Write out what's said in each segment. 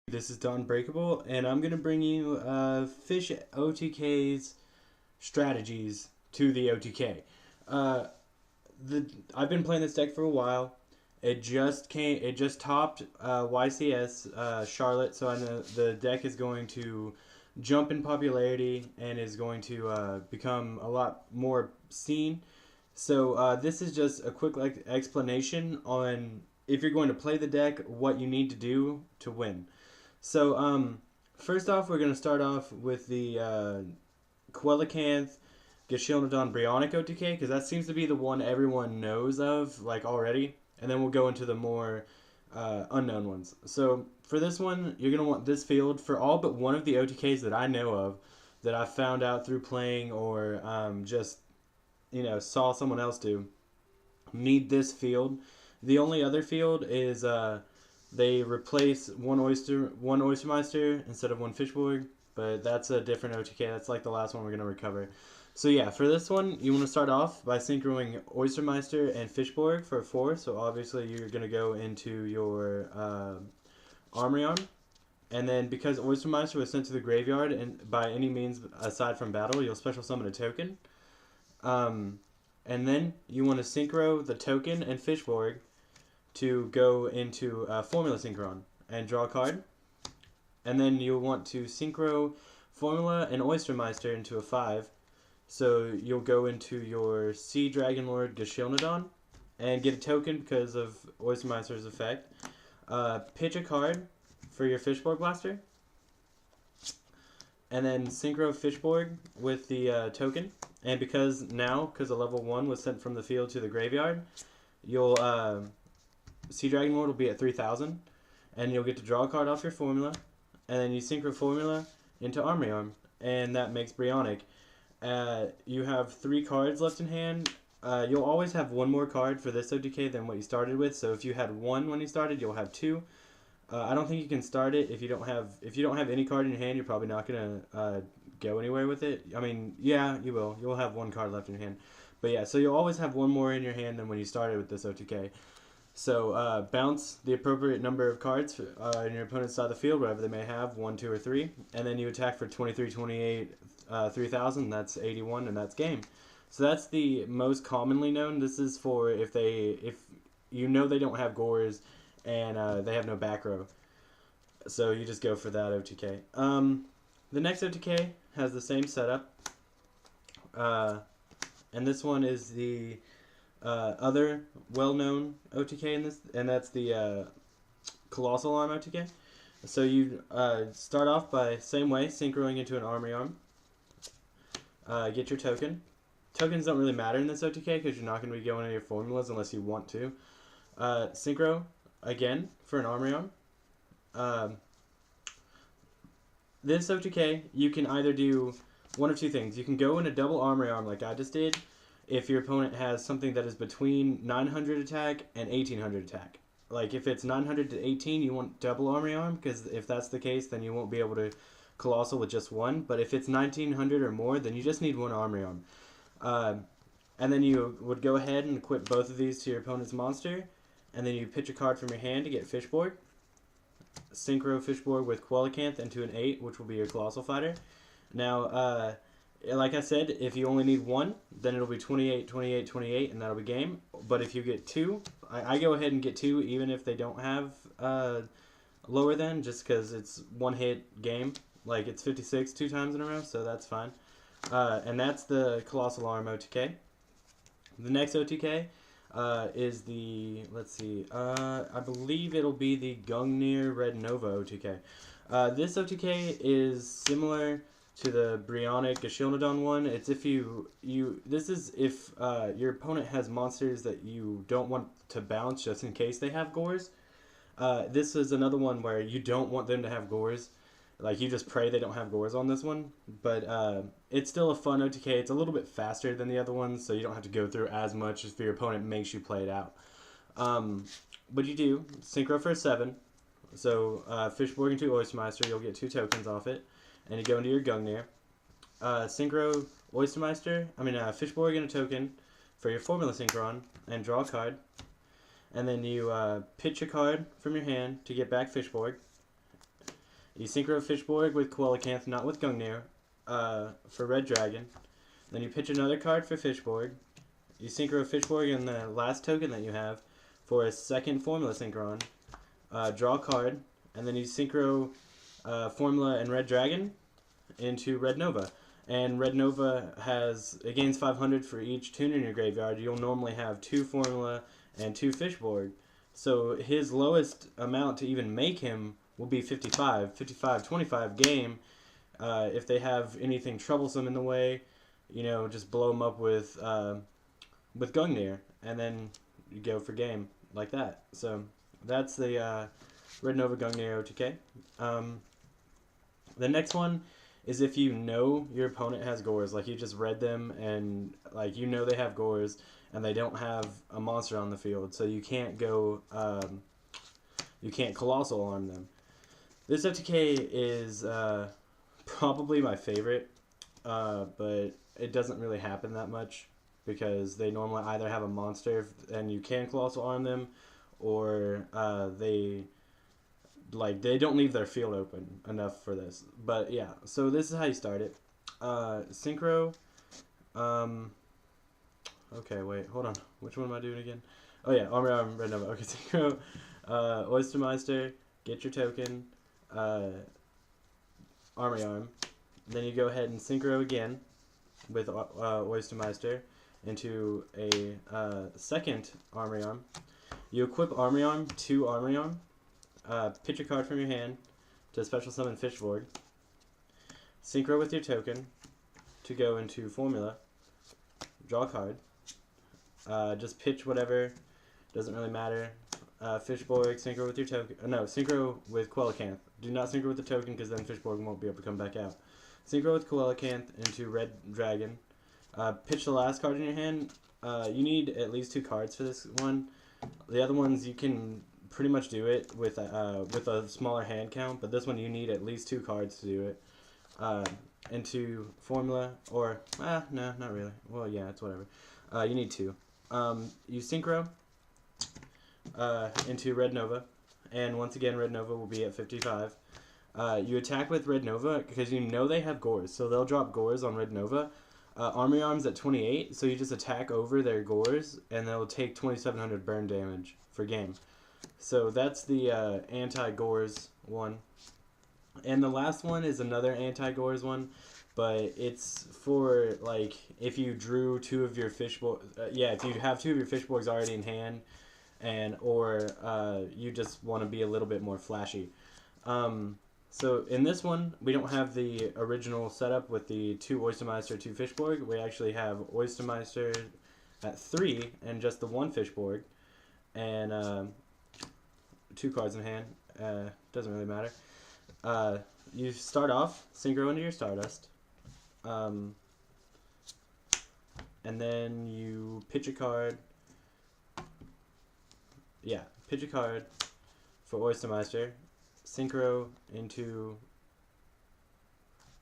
This is Dawnbreakable, and I'm going to bring you FishOTK's strategies to the OTK. Uh, I've been playing this deck for a while. It just topped YCS Charlotte, so I know the deck is going to jump in popularity and is going to become a lot more seen. So this is just a quick explanation on if you're going to play the deck, what you need to do to win. So, first off, we're going to start off with the Quellacanth Gashilnodon Bryonic OTK, because that seems to be the one everyone knows of, like, already. And then we'll go into the more unknown ones. So, for this one, you're going to want this field for all but one of the OTKs that I know of, that I found out through playing or just, saw someone else do. Need this field. The only other field is... they replace one Oystermeister instead of one Fishborg, but that's a different OTK. That's like the last one we're going to recover. So yeah, for this one, you want to start off by synchroing Oystermeister and Fishborg for 4. So obviously you're going to go into your Armorion. And then because Oystermeister was sent to the graveyard and by any means aside from battle, you'll special summon a token. And then you want to synchro the token and Fishborg to go into Formula Synchron and draw a card. And then you'll want to synchro Formula and Oystermeister into a 5. So you'll go into your Sea Dragon Lord Gashilnodon and get a token because of Oystermeister's effect. Pitch a card for your Fishborg Blaster. And then synchro Fishborg with the token. And because a level 1 was sent from the field to the graveyard, you'll... Sea Dragon Lord will be at 3,000, and you'll get to draw a card off your Formula, and then you synchro Formula into Armorion, and that makes Bryonic. You have 3 cards left in hand. You'll always have one more card for this OTK than what you started with, so if you had 1 when you started, you'll have 2. I don't think you can start it if you don't have any card in your hand. You're probably not gonna go anywhere with it. I mean, yeah, you will. You'll have 1 card left in your hand, but yeah, so you'll always have 1 more in your hand than when you started with this OTK. So bounce the appropriate number of cards in your opponent's side of the field, whatever they may have, 1, 2, or 3, and then you attack for 23, 28, 3,000. That's 81, and that's game. So that's the most commonly known. This is for if you know they don't have Gores and they have no back row. So you just go for that OTK. The next OTK has the same setup, and this one is the other well-known OTK in this, and that's the Colossal Arm OTK. So you start off by, same way, synchroing into an Armorion. Get your token. Tokens don't really matter in this OTK because you're not going to be going into your formulas unless you want to. Synchro, again, for an Armorion. This OTK, you can either do one of 2 things. You can go in a double Armorion like I just did, if your opponent has something that is between 900 attack and 1800 attack. Like if it's 900 to 18, you want double Armorion, because if that's the case, then you won't be able to Colossal with just 1. But if it's 1900 or more, then you just need 1 Armorion. And then you would go ahead and equip both of these to your opponent's monster, and then you pitch a card from your hand to get Fishborg. Synchro Fishborg with Quellacanth into an 8, which will be your Colossal Fighter. Now, like I said, if you only need 1, then it'll be 28, 28, 28, and that'll be game. But if you get 2, I go ahead and get 2 even if they don't have lower than, just because it's 1-hit game. Like, it's 56 2 times in a row, so that's fine. And that's the Colossal Arm OTK. The next OTK is the, let's see, I believe it'll be the Gungnir Red Nova OTK. This OTK is similar to the Bryonic Gashilnodon one. It's if this is if your opponent has monsters that you don't want to bounce just in case they have Gores. This is another one where you don't want them to have Gores. Like, you just pray they don't have Gores on this one. But it's still a fun OTK. It's a little bit faster than the other ones, so you don't have to go through as much if your opponent makes you play it out. But you do. Synchro for a 7. So Fishborg into Oystermeister, you'll get 2 tokens off it. And you go into your Gungnir. Synchro Fishborg and a token for your Formula Synchron and draw a card. And then you pitch a card from your hand to get back Fishborg. You synchro Fishborg with Coelacanth, not with Gungnir, for Red Dragon. Then you pitch another card for Fishborg. You synchro Fishborg in the last token that you have for a second Formula Synchron. Draw a card, and then you synchro Formula and Red Dragon into Red Nova. And Red Nova it gains 500 for each tune in your graveyard. You'll normally have 2 Formula and 2 Fishborg. So his lowest amount to even make him will be 55. 55-25 game. If they have anything troublesome in the way, just blow them up with Gungnir, and then you go for game like that. So that's the Red Nova Gungnir OTK. The next one is if you know your opponent has Gores, like you just read them and like they have Gores and they don't have a monster on the field, so you can't go, you can't Colossal Arm them. This OTK is probably my favorite, but it doesn't really happen that much because they normally either have a monster and you can Colossal Arm them, or they don't leave their field open enough for this. But yeah, so this is how you start it. Synchro. Okay, wait, hold on. Which one am I doing again? Oh yeah, Arm, Red Nova. Okay, Synchro. Oystermeister. Get your token. Arm. Then you go ahead and Synchro again with Oystermeister into a second Arm. You equip Arm to Arm. Pitch a card from your hand to special summon Fishborg. Synchro with your token to go into Formula. Draw a card. Just pitch whatever. Doesn't really matter. Fishborg, synchro with your token. No, synchro with Coelacanth. Do not synchro with the token because then Fishborg won't be able to come back out. Synchro with Coelacanth into Red Dragon. Pitch the last card in your hand. You need at least 2 cards for this one. The other ones you can pretty much do it with a smaller hand count, but this one you need at least 2 cards to do it. Into Formula, or no, not really. Well, yeah, it's whatever. You need 2. You synchro into Red Nova, and once again Red Nova will be at 55. You attack with Red Nova because they have Gores, so they'll drop Gores on Red Nova. Arm's at 28, so you just attack over their Gores, and they'll take 2700 burn damage for game. So that's the anti-Gores one. And the last one is another anti-Gores one, but it's for, if you drew 2 of your Fishborgs, if you have 2 of your Fishborgs already in hand, or you just want to be a little bit more flashy. So in this one, we don't have the original setup with the 2 Oystermeister, 2 Fishborg. We actually have Oystermeister at 3 and just the 1 Fishborg, and 2 cards in hand. Doesn't really matter. You start off, synchro into your Stardust, and then you pitch a card. Yeah, pitch a card for Oystermeister, synchro into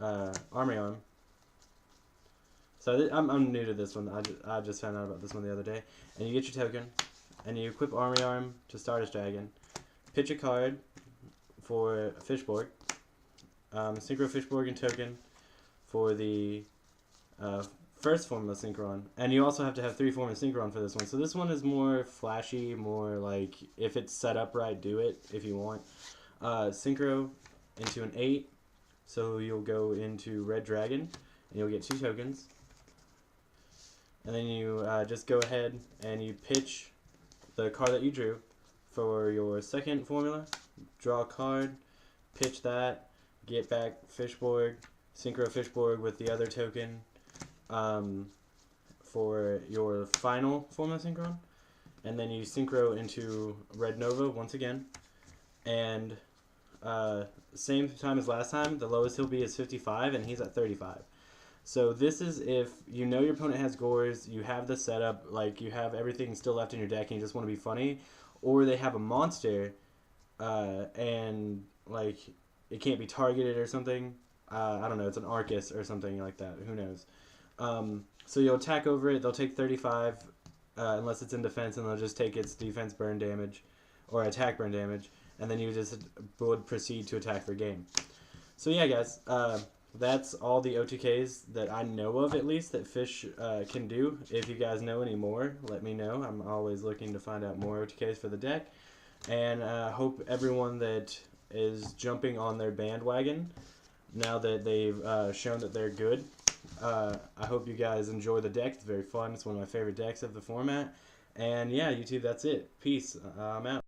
Arm. So I'm new to this one. I just found out about this one the other day. And you get your token, and you equip Arm to Stardust Dragon. Pitch a card for Fishborg. Synchro Fishborg and token for the first Formula Synchron. And you also have to have 3 Formula Synchron for this one. So this one is more flashy, more like, if it's set up right, do it if you want. Synchro into an 8. So you'll go into Red Dragon, and you'll get 2 tokens. And then you just go ahead and you pitch the card that you drew for your second Formula. Draw a card, pitch that, get back Fishborg, synchro Fishborg with the other token for your final Formula Synchron. And then you synchro into Red Nova once again. And same time as last time, the lowest he'll be is 55, and he's at 35. So this is if you know your opponent has Gores, you have the setup, like you have everything still left in your deck and you just want to be funny, or they have a monster and like it can't be targeted or something. I don't know, it's an Arcus or something like that, who knows. So you'll attack over it, they'll take 35 unless it's in defense, and they'll just take its defense burn damage or attack burn damage, and then you just would proceed to attack for game. So yeah, guys, that's all the OTKs that I know of, at least, that Fish can do. If you guys know any more, let me know. I'm always looking to find out more OTKs for the deck. And hope everyone that is jumping on their bandwagon, now that they've shown that they're good, I hope you guys enjoy the deck. It's very fun. It's one of my favorite decks of the format. And yeah, YouTube, that's it. Peace. I'm out.